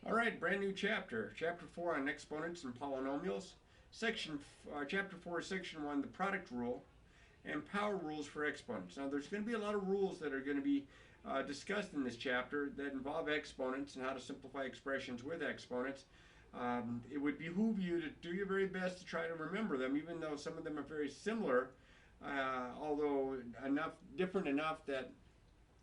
All right, brand new chapter. Chapter 4 on exponents and polynomials. Chapter 4, Section 1, the product rule, and power rules for exponents. Now, there's going to be a lot of rules that are going to be discussed in this chapter that involve exponents and how to simplify expressions with exponents. It would behoove you to do your very best to try to remember them, even though some of them are very similar, although different enough that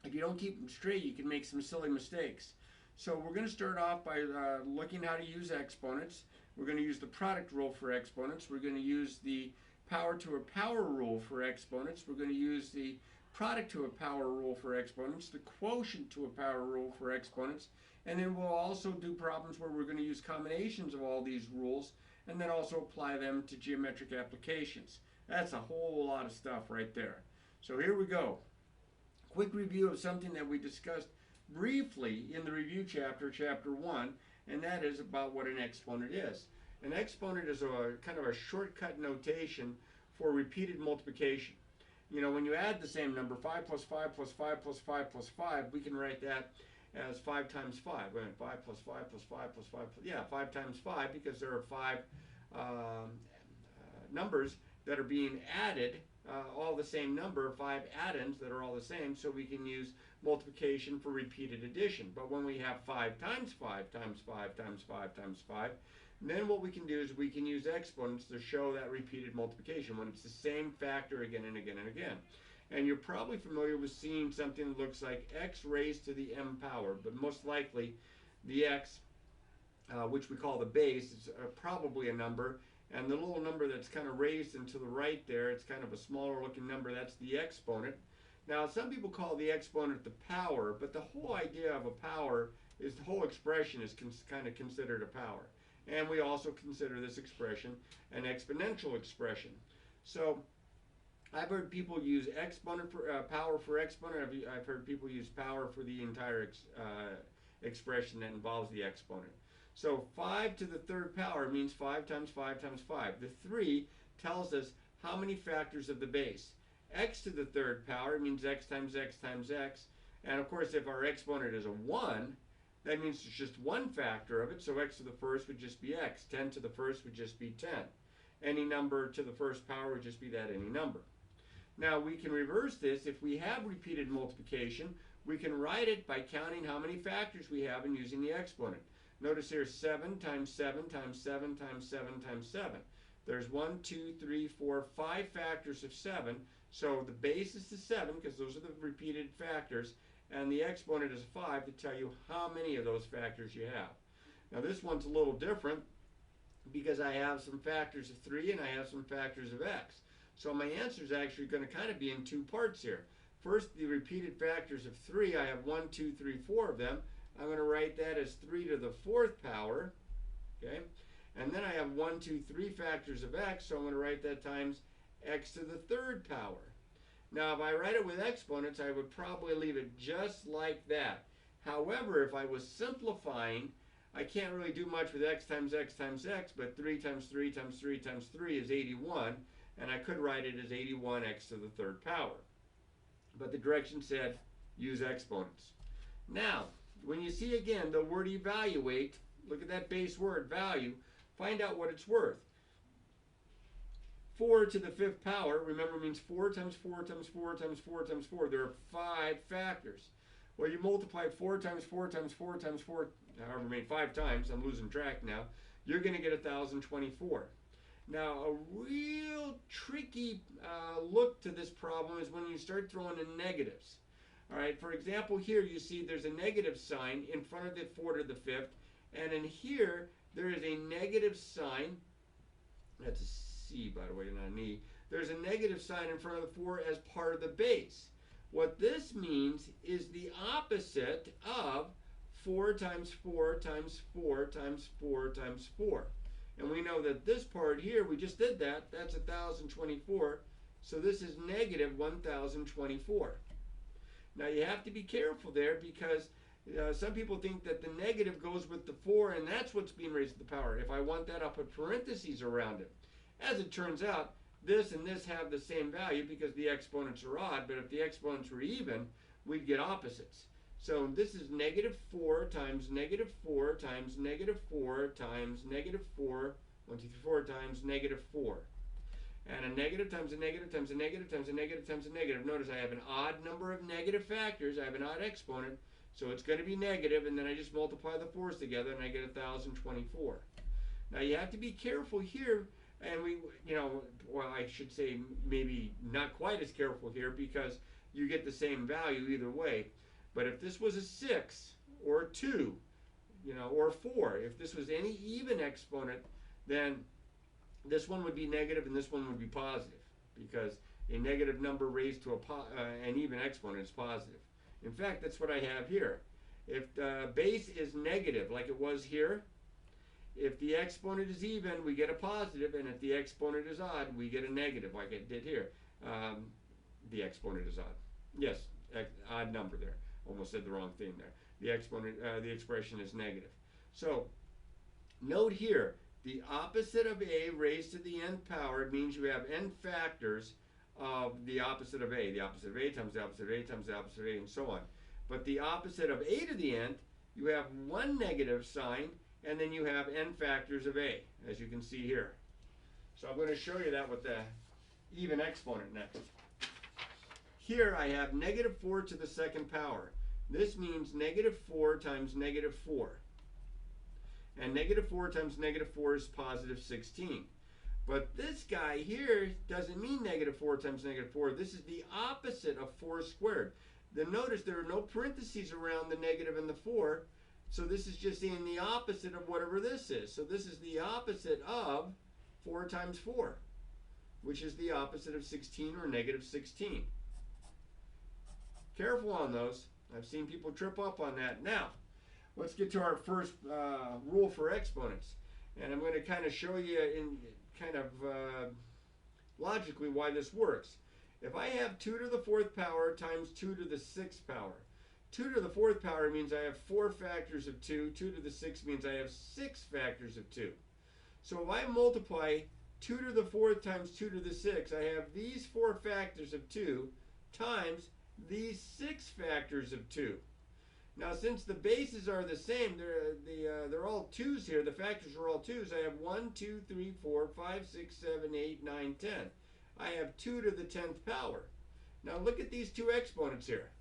if you don't keep them straight, you can make some silly mistakes. So we're going to start off by looking how to use exponents. We're going to use the product rule for exponents. We're going to use the power to a power rule for exponents. We're going to use the product to a power rule for exponents, the quotient to a power rule for exponents, and then we'll also do problems where we're going to use combinations of all these rules and then also apply them to geometric applications. That's a whole lot of stuff right there. So here we go. Quick review of something that we discussed briefly in the review chapter, chapter 1, and that is about what an exponent is. An exponent is a kind of a shortcut notation for repeated multiplication. You know, when you add the same number, 5 plus 5 plus 5 plus 5 plus 5, we can write that as 5 times 5. I mean, 5 plus 5 plus 5 plus 5, yeah, 5 times 5, because there are 5 numbers that are being added, all the same number, 5 addends that are all the same, so we can use multiplication for repeated addition. But when we have 5 times 5 times 5 times 5 times 5, then what we can do is we can use exponents to show that repeated multiplication when it's the same factor again and again and again. And you're probably familiar with seeing something that looks like x raised to the m power, but most likely the x, which we call the base, is probably a number, and the little number that's kind of raised and to the right there, it's kind of a smaller looking number, that's the exponent. Now, some people call the exponent the power, but the whole idea of a power is the whole expression is kind of considered a power. And we also consider this expression an exponential expression. So I've heard people use exponent for power for exponent. I've heard people use power for the entire expression that involves the exponent. So 5 to the third power means 5 times 5 times 5. The 3 tells us how many factors of the base. X to the third power means x times x times x. And of course, if our exponent is a 1, that means it's just one factor of it. So x to the first would just be x. 10 to the first would just be 10. Any number to the first power would just be that any number. Now, we can reverse this. If we have repeated multiplication, we can write it by counting how many factors we have and using the exponent. Notice here 7 times 7 times 7 times 7 times 7. There's 1, 2, 3, 4, 5 factors of 7. So the base is the 7 because those are the repeated factors. And the exponent is 5 to tell you how many of those factors you have. Now this one's a little different because I have some factors of 3 and I have some factors of x. So my answer is actually going to kind of be in two parts here. First, the repeated factors of 3, I have 1, 2, 3, 4 of them. I'm going to write that as 3 to the fourth power, okay? And then I have 1, 2, 3 factors of x, so I'm going to write that times x to the third power. Now, if I write it with exponents, I would probably leave it just like that. However, if I was simplifying, I can't really do much with x times x times x, but 3 times 3 times 3 times 3 is 81, and I could write it as 81x to the third power. But the direction said use exponents. Now, when you see again the word evaluate, look at that base word, value, find out what it's worth. 4 to the fifth power, remember, means 4 times 4 times 4 times 4 times 4. There are 5 factors. Well, you multiply 4 times 4 times 4 times 4, however many, 5 times, I'm losing track now, you're going to get 1,024. Now, a real tricky look to this problem is when you start throwing in negatives. All right, for example, here you see there's a negative sign in front of the 4 to the fifth, and in here there is a negative sign. That's a C, by the way, not an E. There's a negative sign in front of the 4 as part of the base. What this means is the opposite of 4 times 4 times 4 times 4 times 4. And we know that this part here, we just did that, that's 1,024. So this is negative 1,024. Now you have to be careful there because some people think that the negative goes with the 4 and that's what's being raised to the power. If I want that, I'll put parentheses around it. As it turns out, this and this have the same value because the exponents are odd, but if the exponents were even, we'd get opposites. So this is negative 4 times negative 4 times negative 4 times negative 4, 1, 2, 3, 4 times negative 4. And a negative times a negative times a negative times a negative times a negative. Notice I have an odd number of negative factors. I have an odd exponent. So it's going to be negative, and then I just multiply the 4's together, and I get 1,024. Now you have to be careful here, and well, I should say maybe not quite as careful here, because you get the same value either way. But if this was a 6 or a 2, or 4, if this was any even exponent, then this one would be negative and this one would be positive, because a negative number raised to an even exponent is positive. In fact, that's what I have here. If the base is negative, like it was here, if the exponent is even, we get a positive, and if the exponent is odd, we get a negative, like it did here. The exponent is odd. Yes, odd number there. Almost said the wrong thing there. The exponent, the expression is negative. So, note here, the opposite of a raised to the nth power means you have n factors of the opposite of a. The opposite of a times the opposite of a times the opposite of a, and so on. But the opposite of a to the nth, you have one negative sign, and then you have n factors of a, as you can see here. So I'm going to show you that with the even exponent next. Here I have negative 4 to the second power. This means negative 4 times negative 4. And negative 4 times negative 4 is positive 16. But this guy here doesn't mean negative 4 times negative 4. This is the opposite of 4 squared. Then notice there are no parentheses around the negative and the 4. So this is just saying the opposite of whatever this is. So this is the opposite of 4 times 4, which is the opposite of 16, or negative 16. Careful on those. I've seen people trip up on that. Now, let's get to our first rule for exponents. And I'm going to kind of show you in kind of logically why this works. If I have 2 to the 4th power times 2 to the 6th power, 2 to the 4th power means I have 4 factors of 2. 2 to the 6th means I have 6 factors of 2. So if I multiply 2 to the 4th times 2 to the 6th, I have these 4 factors of 2 times these 6 factors of 2. Now, since the bases are the same, they're all 2's here. The factors are all 2's. I have 1, 2, 3, 4, 5, 6, 7, 8, 9, 10. I have 2 to the 10th power. Now, look at these two exponents here.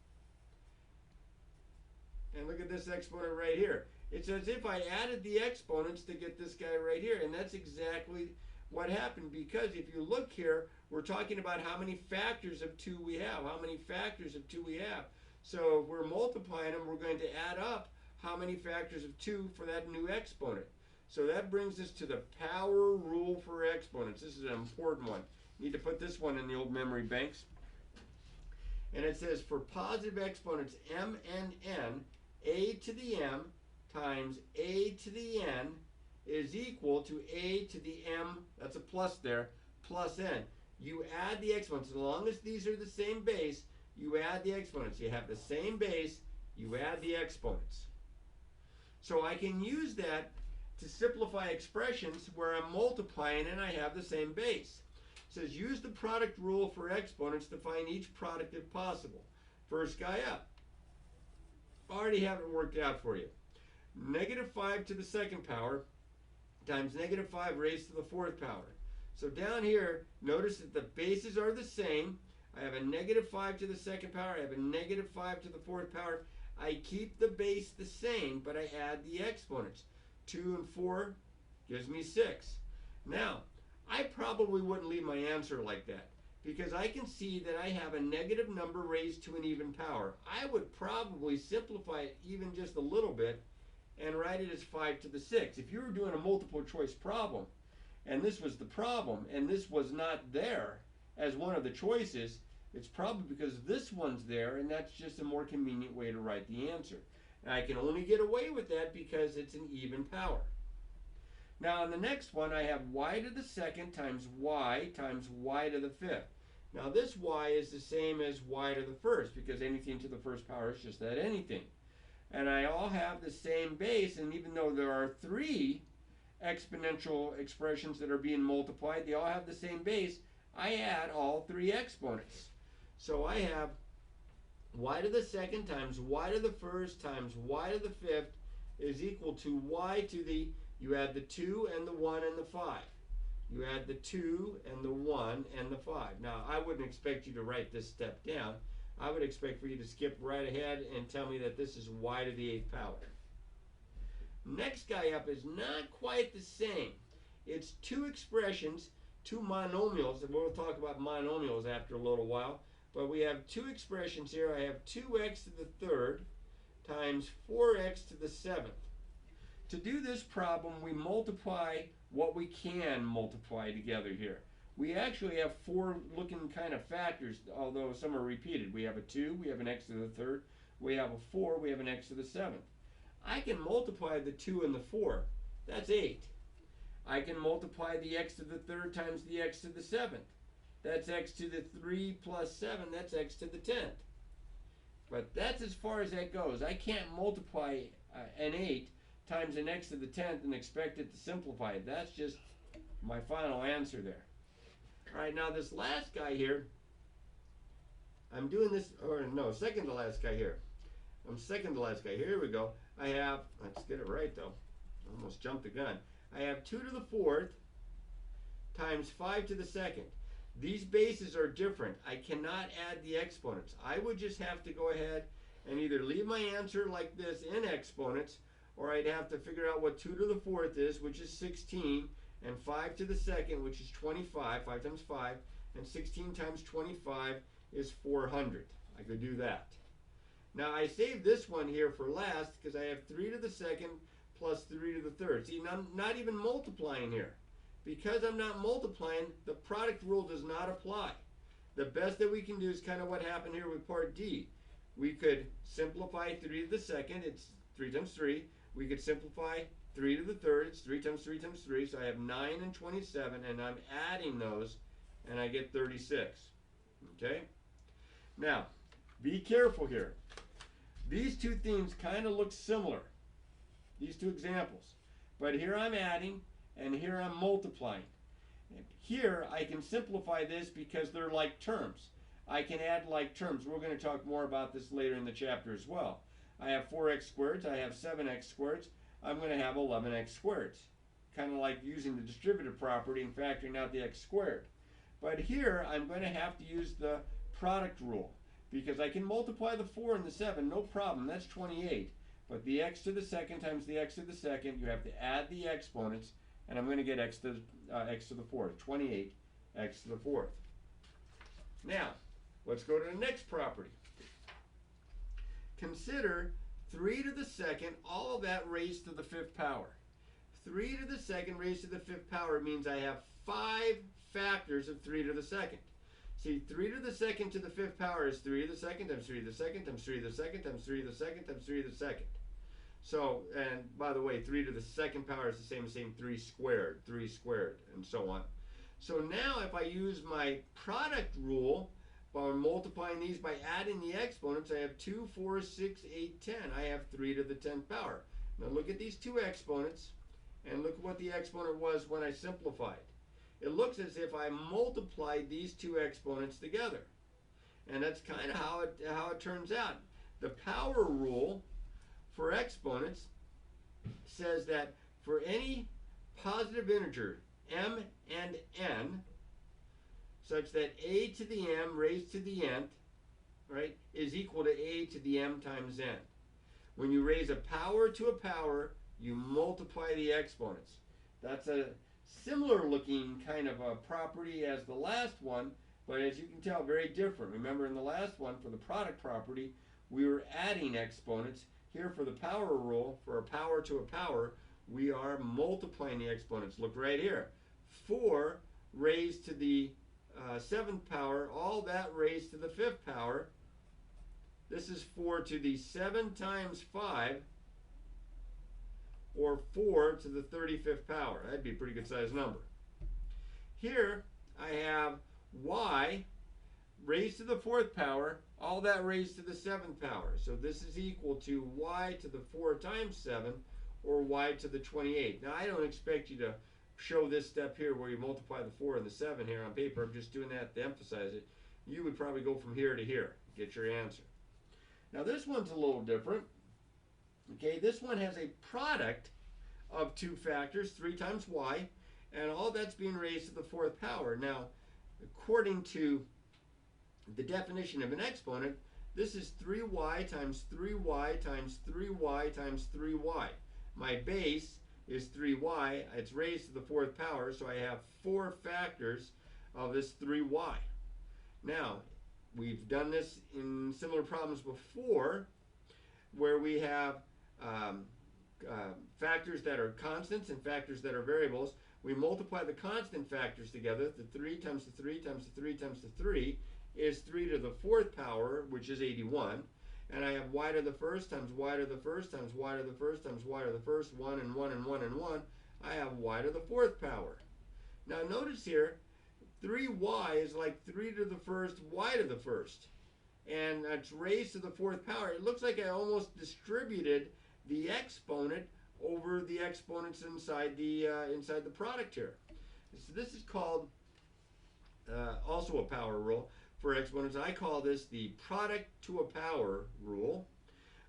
And look at this exponent right here. It's as if I added the exponents to get this guy right here. And that's exactly what happened, because if you look here, we're talking about how many factors of 2 we have. How many factors of 2 we have. So if we're multiplying them, we're going to add up how many factors of 2 for that new exponent. So that brings us to the power rule for exponents. This is an important one. You need to put this one in the old memory banks. And it says for positive exponents m and n, a to the m times a to the n is equal to a to the m, that's a plus there, plus n. You add the exponents. As long as these are the same base, you add the exponents. You have the same base, you add the exponents. So I can use that to simplify expressions where I'm multiplying and I have the same base. It says use the product rule for exponents to find each product if possible. First guy up. Already have it worked out for you. Negative 5 to the second power times negative 5 raised to the 4th power. So down here, notice that the bases are the same. I have a negative 5 to the second power. I have a negative 5 to the 4th power. I keep the base the same, but I add the exponents. 2 and 4 gives me 6. Now, I probably wouldn't leave my answer like that, because I can see that I have a negative number raised to an even power. I would probably simplify it even just a little bit and write it as 5 to the 6. If you were doing a multiple choice problem, and this was the problem, and this was not there as one of the choices, it's probably because this one's there, and that's just a more convenient way to write the answer. And I can only get away with that because it's an even power. Now, in the next one, I have y to the second times y to the fifth. Now, this y is the same as y to the first, because anything to the first power is just that anything. And I all have the same base, and even though there are 3 exponential expressions that are being multiplied, they all have the same base, I add all 3 exponents. So I have y to the second times y to the first times y to the fifth is equal to y to the, you add the 2 and the 1 and the 5. You add the 2 and the 1 and the 5. Now, I wouldn't expect you to write this step down. I would expect for you to skip right ahead and tell me that this is y to the 8th power. Next guy up is not quite the same. It's two expressions, two monomials, and we'll talk about monomials after a little while. But we have two expressions here. I have 2x to the third times 4x to the seventh. To do this problem, we multiply what we can multiply together here. We actually have four looking kind of factors, although some are repeated. We have a 2, we have an x to the third, we have a 4, we have an x to the seventh. I can multiply the 2 and the 4. That's 8. I can multiply the x to the third times the x to the seventh. That's x to the 3 plus 7. That's x to the 10th. But that's as far as that goes. I can't multiply an 8 times an x to the 10th and expect it to simplify. That's just my final answer there. All right, now this last guy here, I'm doing this, or no, second to last guy here. I'm second to last guy. Here we go. I have, let's get it right though. Almost jumped the gun. I have 2 to the fourth times 5 to the second. These bases are different. I cannot add the exponents. I would just have to go ahead and either leave my answer like this in exponents, or I'd have to figure out what 2 to the fourth is, which is 16, and 5 to the second, which is 25, 5 times 5, and 16 times 25 is 400. I could do that. Now I saved this one here for last because I have 3 to the second plus 3 to the third. See, I'm not even multiplying here. Because I'm not multiplying, the product rule does not apply. The best that we can do is kind of what happened here with part D. We could simplify 3 to the second, it's 3 times 3. We could simplify 3 to the third, it's 3 times 3 times 3. So I have 9 and 27, and I'm adding those, and I get 36. Okay? Now, be careful here. These two things kind of look similar, these two examples. But here I'm adding, and here I'm multiplying. Here I can simplify this because they're like terms. I can add like terms. We're going to talk more about this later in the chapter as well. I have 4x squareds, I have 7x squareds, I'm going to have 11x squareds. Kind of like using the distributive property and factoring out the x squared. But here I'm going to have to use the product rule because I can multiply the 4 and the 7, no problem, that's 28. But the x to the second times the x to the second, you have to add the exponents, and I'm going to get x to the fourth, 28 x to the fourth. Now, let's go to the next property. Consider 3 to the second, all of that raised to the fifth power. 3 to the second raised to the fifth power means I have 5 factors of 3 to the second. See, 3 to the second to the fifth power is 3 to the second times 3 to the second times 3 to the second times 3 to the second times 3 to the second. So, and by the way, 3 to the second power is the same as saying 3 squared, and so on. So now if I use my product rule, by multiplying these by adding the exponents, I have 2, 4, 6, 8, 10. I have 3 to the 10th power. Now look at these two exponents, and look what the exponent was when I simplified. It looks as if I multiplied these two exponents together. And that's kind of how it turns out. The power rule for exponents says that for any positive integer, m and n, such that a to the m raised to the nth, right, is equal to a to the m times n. When you raise a power to a power, you multiply the exponents. That's a similar looking kind of a property as the last one, but as you can tell, very different. Remember in the last one, for the product property, we were adding exponents. Here for the power rule, for a power to a power, we are multiplying the exponents. Look right here. 4 raised to the 7th power, all that raised to the 5th power. This is 4 to the 7 times 5, or 4 to the 35th power. That'd be a pretty good sized number. Here I have y raised to the 4th power, all that raised to the 7th power. So this is equal to y to the 4 times 7, or y to the 28. Now I don't expect you to show this step here where you multiply the 4 and the 7 here on paper. I'm just doing that to emphasize it. You would probably go from here to here, get your answer. Now this one's a little different. Okay, this one has a product of two factors, 3 times y, and all that's being raised to the 4th power. Now, according to the definition of an exponent, this is 3y times 3y times 3y times 3y. My base is 3y. It's raised to the 4th power, so I have 4 factors of this 3y. Now, we've done this in similar problems before, where we have factors that are constants and factors that are variables. We multiply the constant factors together. The 3 times the 3 times the 3 times the 3 is 3 to the 4th power, which is 81. And I have y to the first times y to the first times y to the first times y to the first, 1 and 1 and 1 and 1. I have y to the 4th power. Now notice here, 3y is like 3 to the first y to the first. And it's raised to the 4th power. It looks like I almost distributed the exponent over the exponents inside the product here. So this is called also a power rule for exponents. I call this the product to a power rule,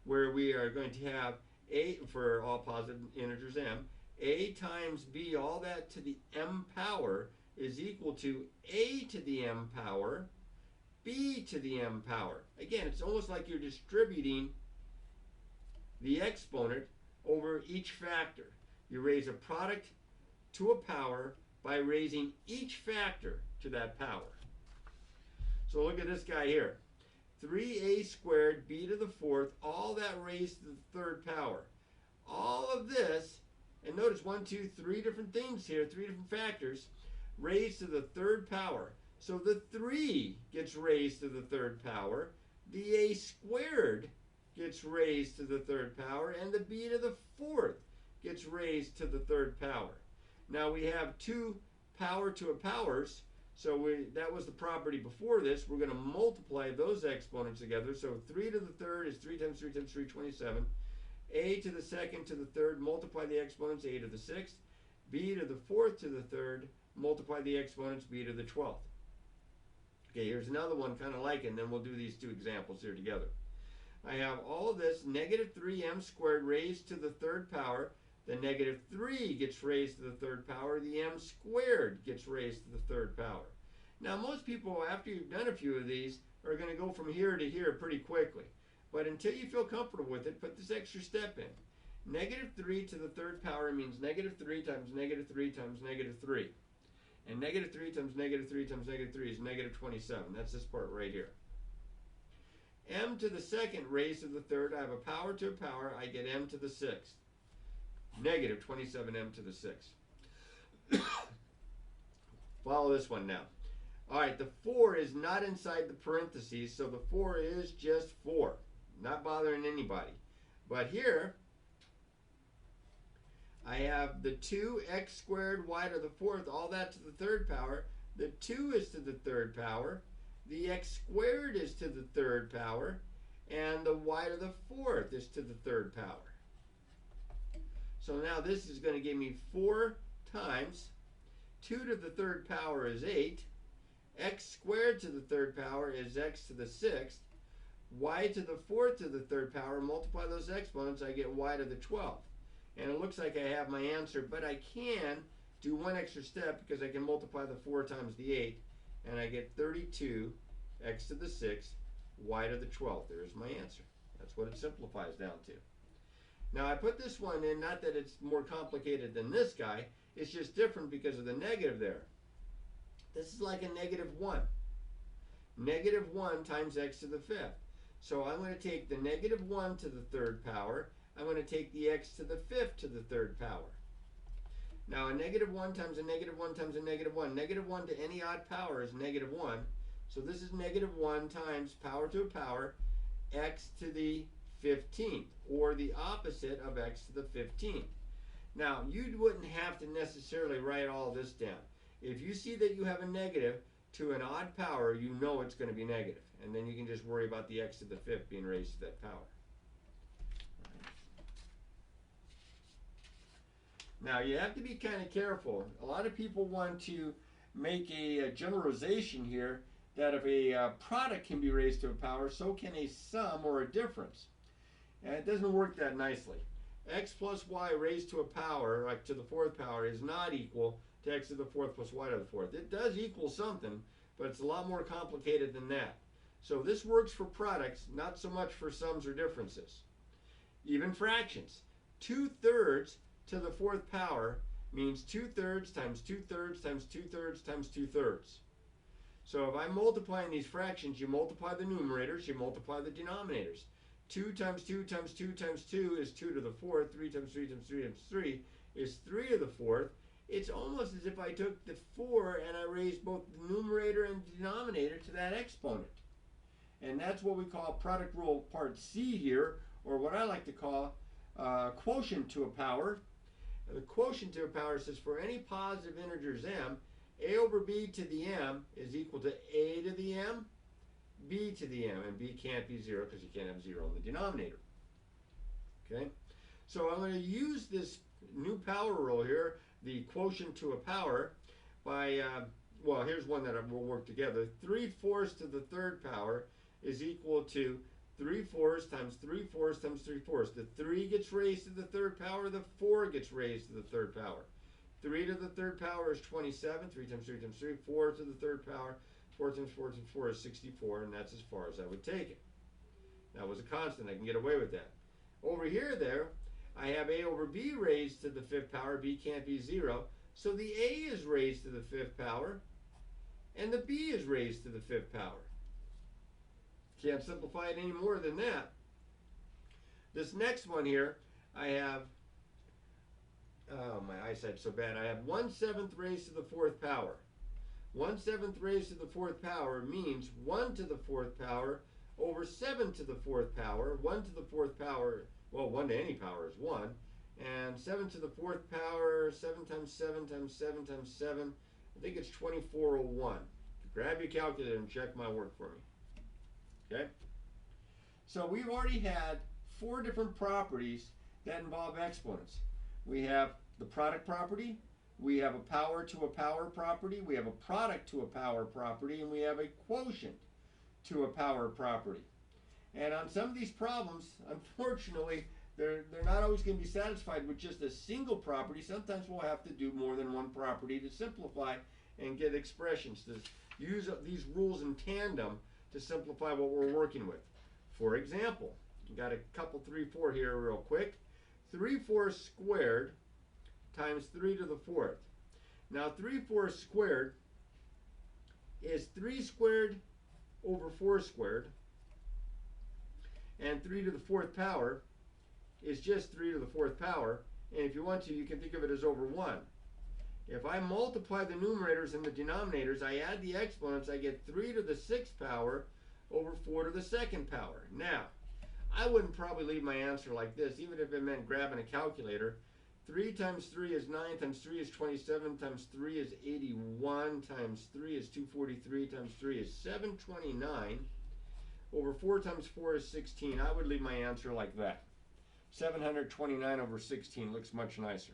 where we are going to have a, for all positive integers m, a times b, all that to the m power, is equal to a to the m power, b to the m power. Again, it's almost like you're distributing the exponent over each factor. You raise a product to a power by raising each factor to that power. So look at this guy here. 3a squared b to the 4th, all that raised to the 3rd power. All of this, and notice 1, 2, 3 different things here, 3 different factors, raised to the 3rd power. So the 3 gets raised to the 3rd power, the a squared gets raised to the 3rd power, and the b to the 4th gets raised to the 3rd power. Now we have 2 power to a powers, so that was the property before this. We're going to multiply those exponents together. So 3 to the 3rd is 3 times 3 times 3, 27. A to the 2nd to the 3rd, multiply the exponents, a to the 6th. B to the 4th to the 3rd, multiply the exponents, b to the 12th. Okay, here's another one kind of like it, and then we'll do these 2 examples here together. I have all this negative 3m squared raised to the 3rd power. The negative 3 gets raised to the 3rd power. The m squared gets raised to the 3rd power. Now most people, after you've done a few of these, are going to go from here to here pretty quickly. But until you feel comfortable with it, put this extra step in. Negative 3 to the 3rd power means negative 3 times negative 3 times negative 3. And negative 3 times negative 3 times negative 3 is negative 27. That's this part right here. M to the 2nd raised to the 3rd, I have a power to a power, I get m to the 6th. Negative 27m to the 6th. Follow this one now. Alright, the 4 is not inside the parentheses, so the 4 is just 4. Not bothering anybody. But here, I have the 2x squared y to the 4th, all that to the 3rd power. The 2 is to the 3rd power. The x squared is to the 3rd power. And the y to the 4th is to the 3rd power. So now this is going to give me 4 times 2 to the 3rd power is 8. X squared to the 3rd power is x to the 6th. Y to the 4th to the 3rd power, multiply those exponents, I get y to the 12th. And it looks like I have my answer, but I can do one extra step because I can multiply the 4 times the 8, and I get 32 x to the 6th, y to the 12th. There's my answer. That's what it simplifies down to. Now I put this one in, not that it's more complicated than this guy, it's just different because of the negative there. This is like a negative 1. Negative 1 times x to the 5th. So I'm going to take the negative 1 to the 3rd power. I'm going to take the x to the 5th to the 3rd power. Now a negative 1 times a negative 1 times a negative 1. Negative 1 to any odd power is negative 1. So this is negative 1 times power to a power, x to the 15th, or the opposite of x to the 15th. Now you wouldn't have to necessarily write all this down. If you see that you have a negative to an odd power, you know it's going to be negative. And then you can just worry about the x to the 5th being raised to that power. Now you have to be kind of careful. A lot of people want to make a generalization here that if a product can be raised to a power, so can a sum or a difference. And it doesn't work that nicely. X plus y raised to a power, like to the fourth power, is not equal to x to the fourth plus y to the fourth. It does equal something, but it's a lot more complicated than that. So this works for products, not so much for sums or differences. Even fractions. 2/3 to the fourth power means 2/3 times 2/3 times 2/3 times 2/3. So if I'm multiplying these fractions, you multiply the numerators, you multiply the denominators. 2 times 2 times 2 times 2 is 2 to the fourth. 3 times 3 times 3 times 3 is 3 to the fourth. It's almost as if I took the 4 and I raised both the numerator and the denominator to that exponent. And that's what we call product rule part C here, or what I like to call quotient to a power. The quotient to a power says for any positive integers m, a over b to the m is equal to a to the m, b to the m, and b can't be 0 because you can't have 0 in the denominator. Okay, so I'm going to use this new power rule here, the quotient to a power, by, well, here's one that will work together. 3/4 to the third power is equal to 3/4 times 3/4 times 3/4. The 3 gets raised to the third power, the 4 gets raised to the third power. 3 to the third power is 27, 3 times 3 times 3, 4 to the third power, 4 times 4 times 4 is 64, and that's as far as I would take it. That was a constant, I can get away with that. Over here there, I have a over b raised to the fifth power, b can't be 0, so the a is raised to the fifth power, and the b is raised to the fifth power. Can't simplify it any more than that. This next one here, I have, oh, my eyesight's so bad, I have 1/7 raised to the fourth power. 1/7 raised to the fourth power means 1 to the fourth power over 7 to the fourth power. 1 to the fourth power, well, 1 to any power is 1. And 7 to the fourth power, 7 times 7 times 7 times 7, I think it's 2401. Grab your calculator and check my work for me. Okay? So we've already had 4 different properties that involve exponents. We have the product property, we have a power to a power property, we have a product to a power property, and we have a quotient to a power property. And on some of these problems, unfortunately, they're not always going to be satisfied with just a single property. Sometimes we'll have to do more than one property to simplify and get expressions, to use these rules in tandem to simplify what we're working with. For example, you got a couple 3/4 here real quick. 3/4 squared times 3 to the fourth. Now 3/4 squared is 3 squared over 4 squared, and 3 to the fourth power is just 3 to the fourth power, and if you want to, you can think of it as over 1. If I multiply the numerators and the denominators, I add the exponents, I get 3 to the sixth power over 4 to the second power. Now, I wouldn't probably leave my answer like this, even if it meant grabbing a calculator. 3 times 3 is 9, times 3 is 27, times 3 is 81, times 3 is 243, times 3 is 729, over 4 times 4 is 16. I would leave my answer like that. 729 over 16 looks much nicer.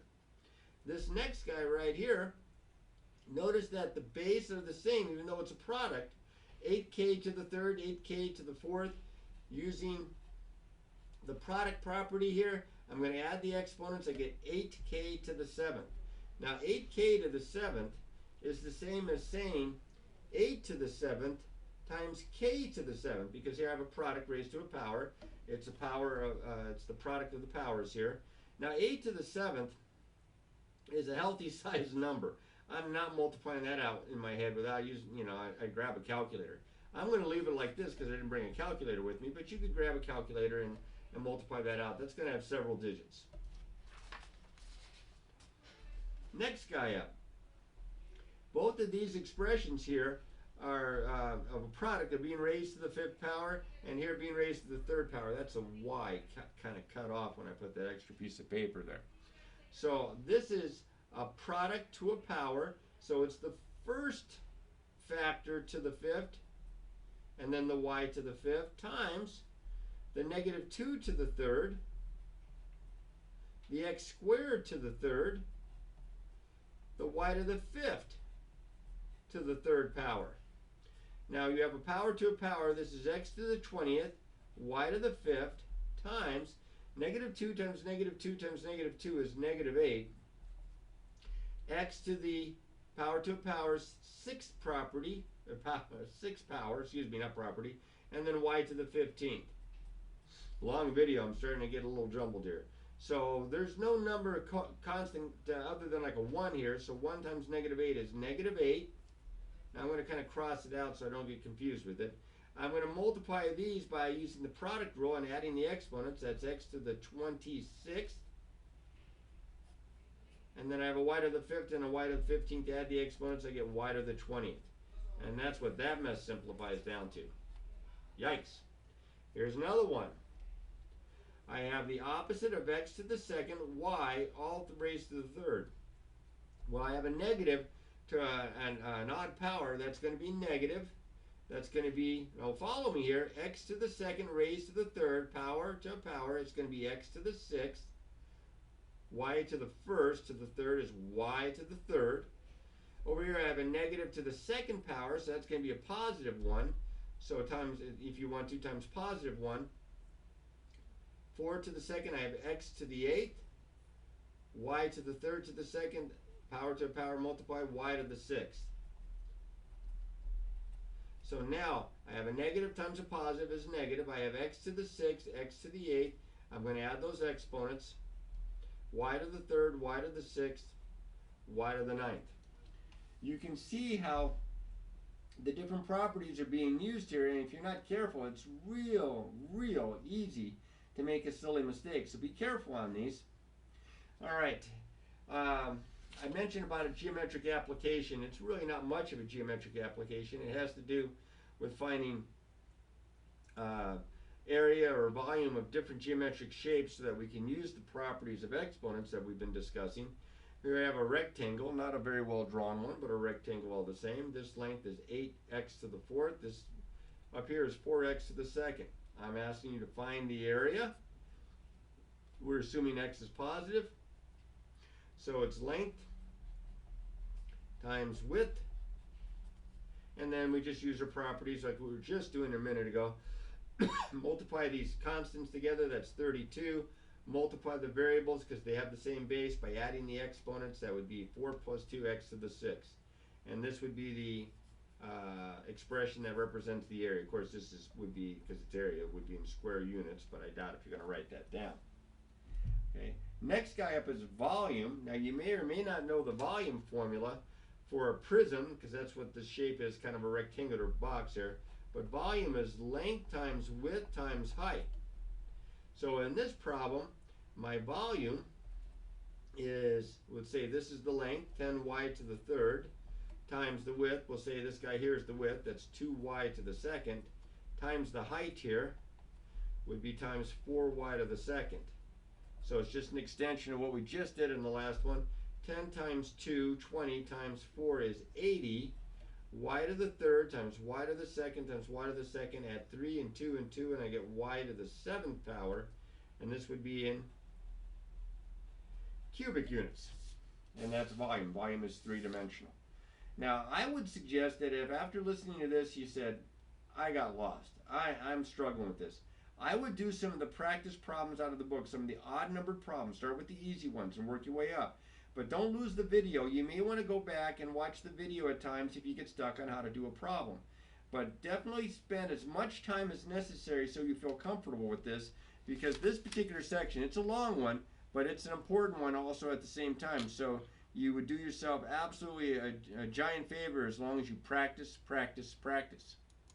This next guy right here, notice that the base are the same, even though it's a product. 8k to the third, 8k to the fourth. Using the product property here, I'm going to add the exponents. I get 8k to the seventh. Now 8k to the seventh is the same as saying 8 to the seventh times k to the seventh, because here I have a product raised to a power. It's a power of, it's the product of the powers here. Now 8 to the seventh is a healthy size number. I'm not multiplying that out in my head without using, I grab a calculator. I'm going to leave it like this because I didn't bring a calculator with me, but you could grab a calculator and multiply that out. That's going to have several digits. Next guy up. Both of these expressions here are of a product of being raised to the fifth power, and here being raised to the third power. That's a y kind of cut off when I put that extra piece of paper there. So this is a product to a power, so it's the first factor to the fifth, and then the y to the fifth, times the -2 to the third, the x squared to the third, the y to the fifth to the third power. Now you have a power to a power. This is x to the 20th, y to the 5th, times negative 2 times negative 2 times negative 2 is negative 8. X to the power to a power is 6th property, 6th power, excuse me, not property, and then y to the 15th. Long video, I'm starting to get a little jumbled here. So there's no number constant other than like a 1 here, so 1 times negative 8 is negative 8. Now I'm going to kind of cross it out so I don't get confused with it. I'm going to multiply these by using the product rule and adding the exponents. That's x to the 26th. And then I have a y to the 5th and a y to the 15th. To add the exponents, I get y to the 20th. And that's what that mess simplifies down to. Yikes. Here's another one. I have the opposite of x to the 2nd, y, all raised to the 3rd. Well, I have a negative to an odd power. That's going to be negative. That's going to be, now follow me here, x to the 2nd raised to the 3rd, power to power. It's going to be x to the 6th. Y to the 1st to the 3rd is y to the 3rd. Over here I have a negative to the 2nd power, so that's going to be a positive 1. So times, if you want to, times positive 1. 4 to the 2nd, I have x to the 8th. Y to the 3rd to the 2nd, power to power, multiply y to the 6th. So now I have a negative times a positive is negative. I have x to the 6th, x to the 8th. I'm going to add those exponents. Y to the 3rd, y to the 6th, y to the 9th. You can see how the different properties are being used here, and if you're not careful, it's real easy to make a silly mistake. So be careful on these. All right. I mentioned about a geometric application. It's really not much of a geometric application. It has to do with finding area or volume of different geometric shapes so that we can use the properties of exponents that we've been discussing. Here I have a rectangle, not a very well drawn one, but a rectangle all the same. This length is 8x to the 4th. This up here is 4x to the 2nd. I'm asking you to find the area. We're assuming x is positive. So it's length times width. And then we just use our properties like we were just doing a minute ago. Multiply these constants together, that's 32. Multiply the variables because they have the same base by adding the exponents. That would be 4 plus 2x to the 6th. And this would be the expression that represents the area. Of course, this would be, because it's area, it would be in square units, but I doubt if you're going to write that down. Okay. Next guy up is volume. Now you may or may not know the volume formula for a prism, because that's what the shape is, kind of a rectangular box here. But volume is length times width times height. So in this problem, my volume is, let's say this is the length, 10y to the 3rd, times the width, we'll say this guy here is the width, that's 2y to the 2nd, times the height here would be times 4y to the 2nd. So it's just an extension of what we just did in the last one. 10 times 2, 20 times 4 is 80. Y to the 3rd times y to the 2nd times y to the 2nd, add 3 and 2 and 2, and I get y to the 7th power. And this would be in cubic units. And that's volume. Volume is 3-dimensional. Now, I would suggest that if after listening to this you said, I got lost, I'm struggling with this, I would do some of the practice problems out of the book, some of the odd numbered problems. Start with the easy ones and work your way up. But don't lose the video. You may want to go back and watch the video at times if you get stuck on how to do a problem. But definitely spend as much time as necessary so you feel comfortable with this, because this particular section, it's a long one, but it's an important one also at the same time. So you would do yourself absolutely a giant favor as long as you practice, practice, practice.